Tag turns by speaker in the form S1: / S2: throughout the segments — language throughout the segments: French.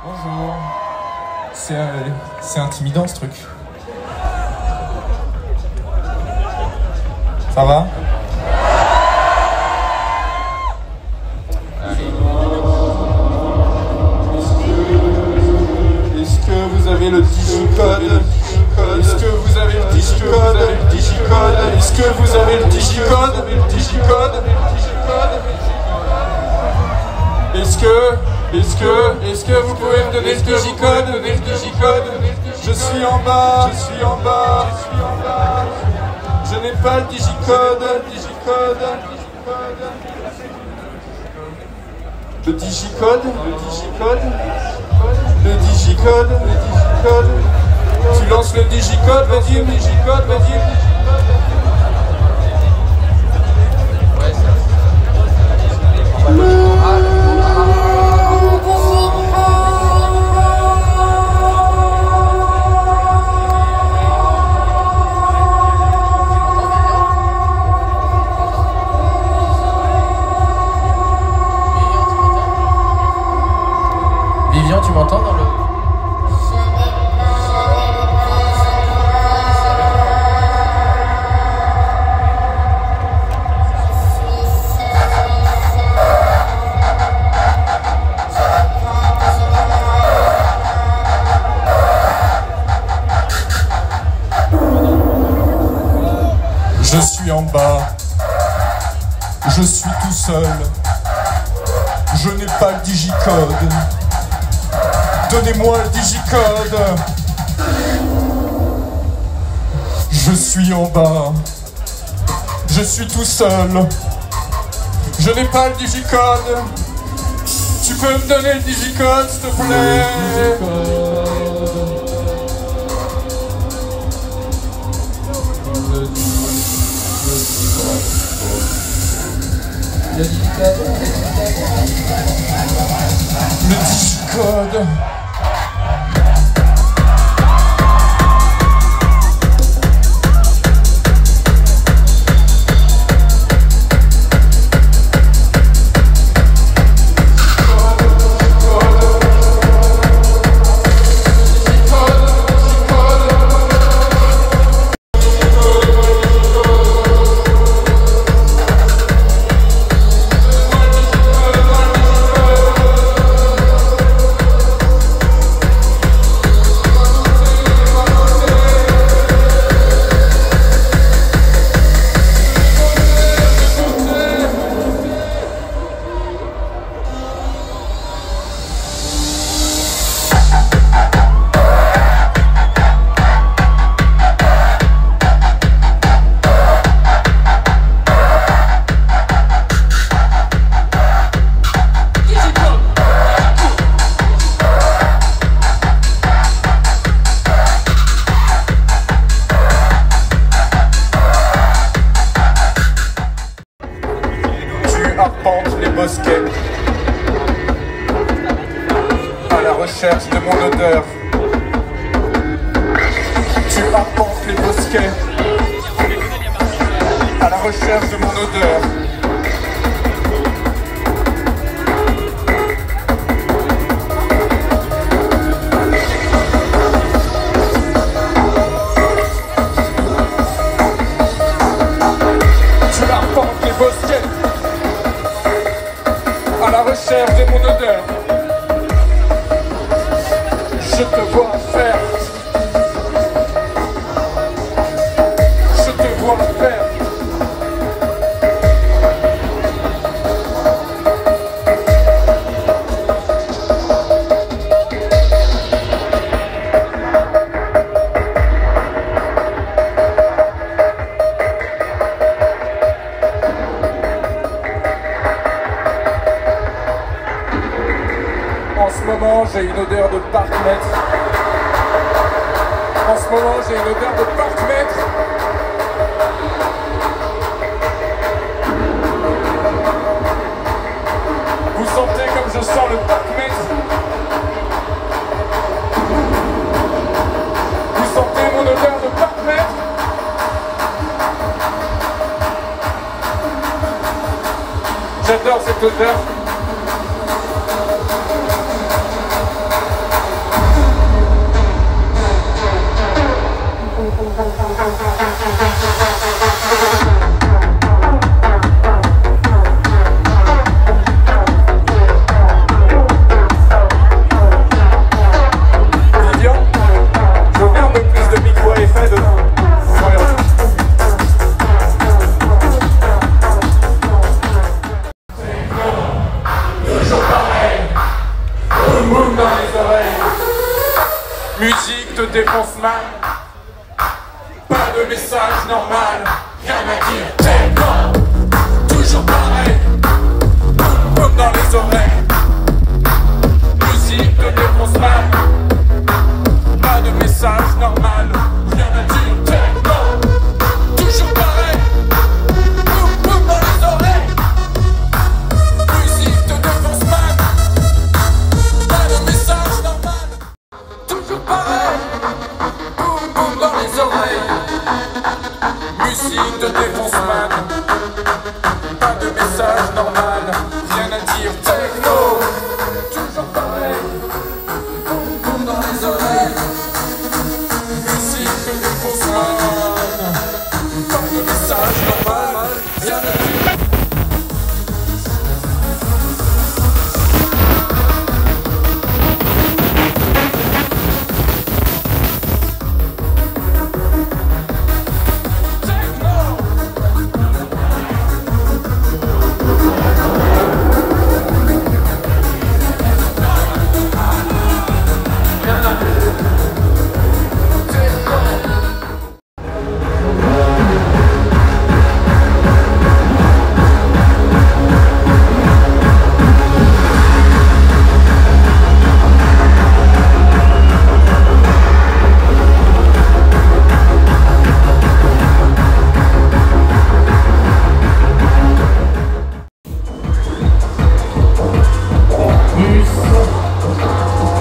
S1: Bonjour. C'est intimidant ce truc. Ça va?
S2: Est-ce que vous avez le digicode? Est-ce que vous avez le digicode? Est-ce que vous avez le digicode? Est-ce que vous pouvez me donner le digicode? Je suis en bas. Je n'ai pas le digicode. Le digicode. Tu lances le digicode, vas-y.
S1: Vivian, tu m'entends dans le...
S2: Je suis en bas. Je suis tout seul. Je n'ai pas le digicode. Donnez-moi le digicode. Je suis en bas. Je suis tout seul. Je n'ai pas le digicode. Tu peux me donner le digicode, s'il te plaît?
S1: Le
S2: digicode. Arpente les bosquets à la recherche de mon odeur. Tu arpentes les bosquets à la recherche de mon odeur. Tu arpentes les bosquets à la recherche de mon odeur. Je te vois faire. Je te vois faire. En ce moment, j'ai une odeur de parc-mètre. En ce moment, j'ai une odeur de parc-mètre. Vous sentez comme je sens le parc-mètre? Vous sentez mon odeur de parc-mètre? J'adore cette odeur. Musique te défonce mal. Pas de message normal. Rien à dire. Tellement. Toujours pareil. Boum boum dans les oreilles. Musique te défonce mal. Pas de message normal. Rien à dire. Tellement. Toujours pareil. Boum boum dans les oreilles. Musique te défonce mal. Pas de message normal. Toujours pareil. Boum boum dans les oreilles. Musique te défonce mal. Pas de message normal. Rien à dire. Techno. Toujours pareil. Boum boum dans les oreilles. Musique te défonce mal. Pas de message normal. Rien à dire.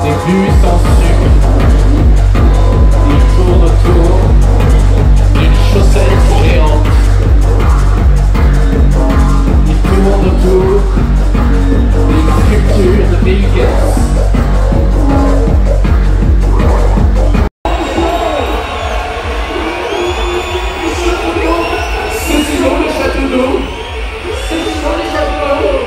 S3: Des bus en sucre, ils tournent autour d'une chaussette géante. Ils tournent autour d'une sculpture de Bill Gates. C'est dans le château d'eau. C'est dans le château d'eau.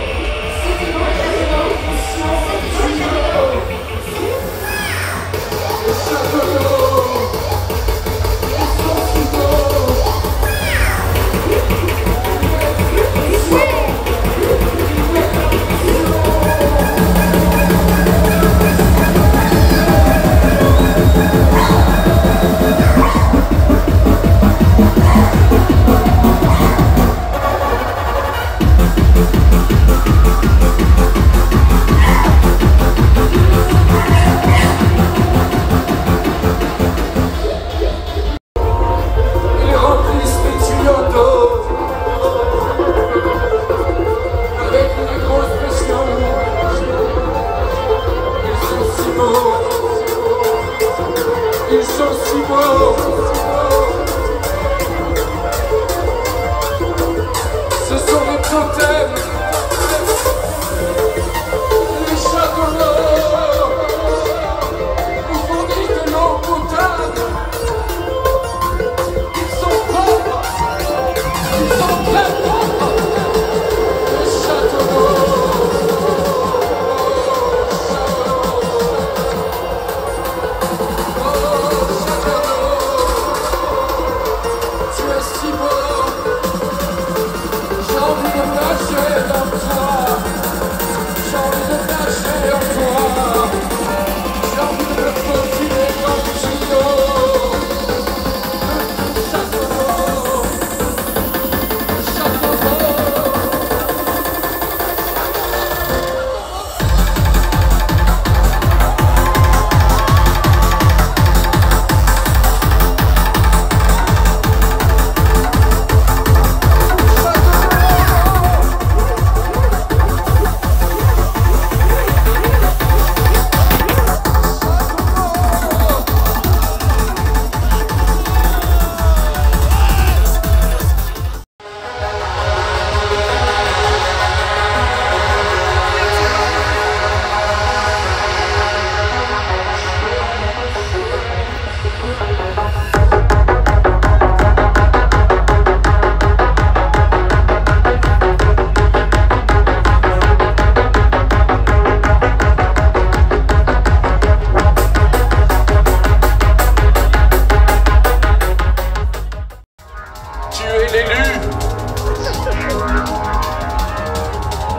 S2: Ils sont si beaux. Ce sont des totems. Les châteaux d'eau nous fournissent de l'eau potable. Ils sont propres. Ils sont très propres. Les châteaux d'eau.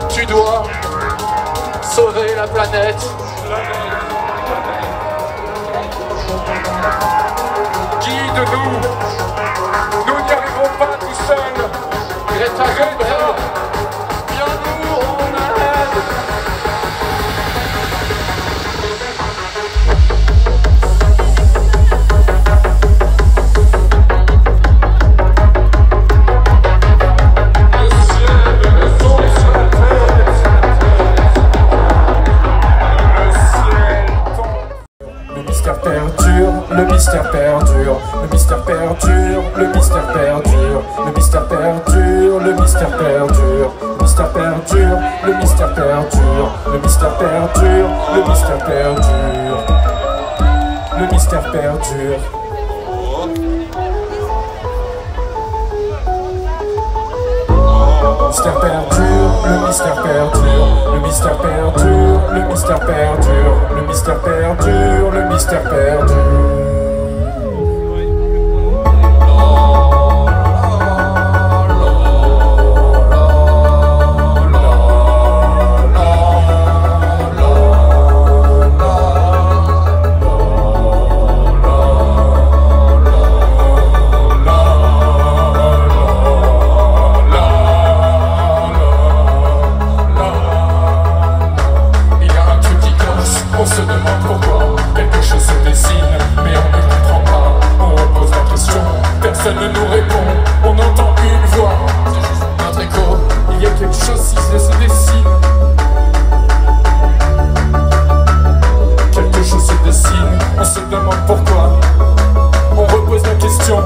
S2: Tu dois sauver la planète. Guide-nous. Nous n'y arriverons pas tout seuls. Greta, viens-nous en aide. Le mystère perdure, le mystère perdure, le mystère perdure, le mystère perdure, le mystère perdure, le mystère perdure, le mystère perdure, le mystère perdure, le mystère perdure, le mystère perdure. Le mystère perdure, le mystère perdure, le mystère perdure, le mystère perdure, le mystère perdure, le mystère perdure. On se demande pourquoi quelque chose se dessine, mais on ne comprend pas. On repose la question, personne ne nous répond. On entend une voix, c'est juste notre écho. Il y a quelque chose qui se dessine. Quelque chose se dessine, on se demande pourquoi. On repose la question.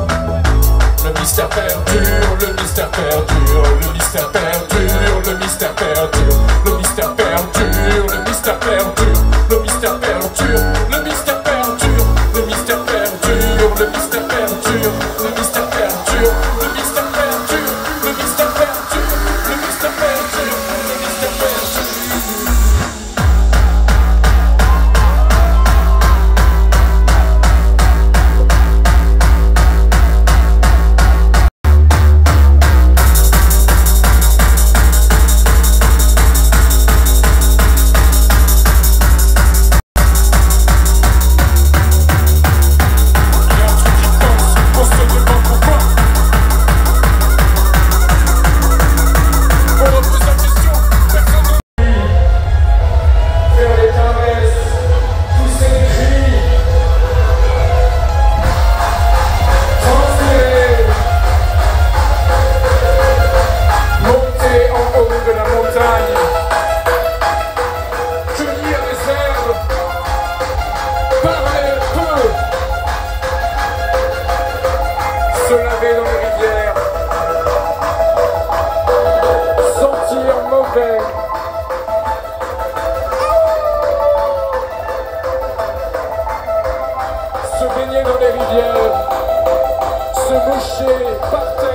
S2: Le mystère perdure, le mystère perdure, le mystère perdure, le mystère perdure, le mystère perdure, le mystère perdure. Le mystère perdure, le mystère perdure, le mystère perdure, le mystère perdure, le mystère perdure, le mystère perdure, le mystère perdure, le mystère perdure, le mystère perdure. Se laver dans les rivières, sentir mauvais, se baigner dans les rivières, se moucher par terre.